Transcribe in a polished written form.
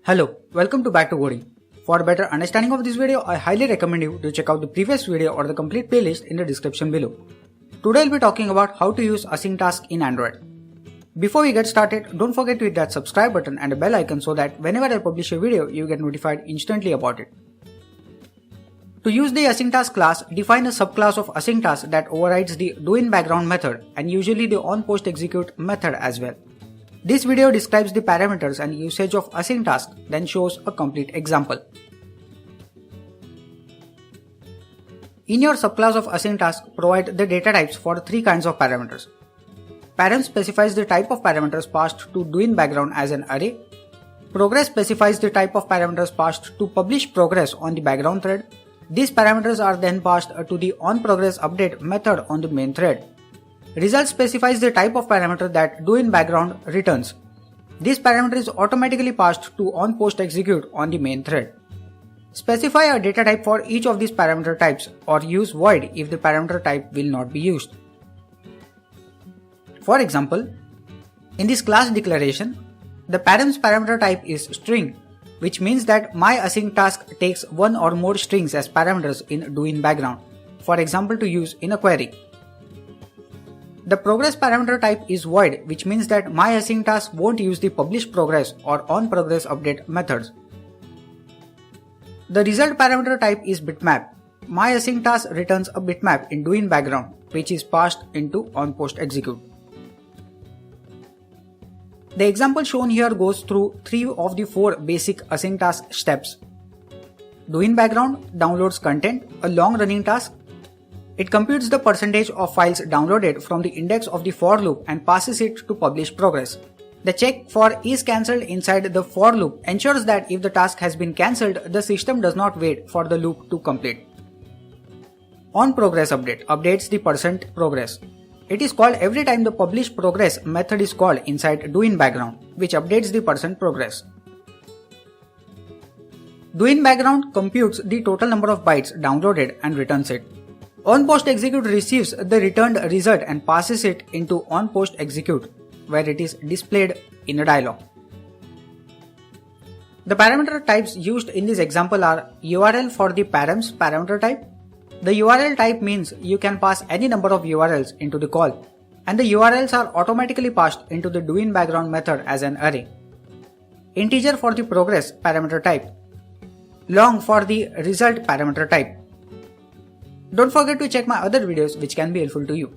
Hello, welcome to BackToCoding. For a better understanding of this video, I highly recommend you to check out the previous video or the complete playlist in the description below. Today I'll be talking about how to use AsyncTask in Android. Before we get started, don't forget to hit that subscribe button and the bell icon so that whenever I publish a video, you get notified instantly about it. To use the AsyncTask class, define a subclass of AsyncTask that overrides the doInBackground method and usually the onPostExecute method as well. This video describes the parameters and usage of AsyncTask, then shows a complete example. In your subclass of AsyncTask, provide the data types for three kinds of parameters. Parent specifies the type of parameters passed to doInBackground as an array. Progress specifies the type of parameters passed to publish progress on the background thread. These parameters are then passed to the onProgressUpdate method on the main thread. Result specifies the type of parameter that doInBackground returns. This parameter is automatically passed to onPostExecute on the main thread. Specify a data type for each of these parameter types or use void if the parameter type will not be used. For example, in this class declaration, the parent's parameter type is string, which means that my AsyncTask takes one or more strings as parameters in doInBackground, for example to use in a query. The progress parameter type is void, which means that my AsyncTask won't use the publishProgress or onProgressUpdate methods. The result parameter type is bitmap. My AsyncTask returns a bitmap in doInBackground, which is passed into onPostExecute. The example shown here goes through three of the four basic AsyncTask steps. doInBackground downloads content, a long-running task. It computes the percentage of files downloaded from the index of the for loop and passes it to publish progress. The check for is cancelled inside the for loop ensures that if the task has been cancelled, the system does not wait for the loop to complete. OnProgressUpdate updates the %progress. It is called every time the publishProgress method is called inside doInBackground, which updates the %progress. doInBackground computes the total number of bytes downloaded and returns it. OnPostExecute receives the returned result and passes it into onPostExecute, where it is displayed in a dialog. The parameter types used in this example are URL for the params parameter type. The URL type means you can pass any number of URLs into the call, and the URLs are automatically passed into the doInBackground method as an array. Integer for the progress parameter type. Long for the result parameter type. Don't forget to check my other videos which can be helpful to you.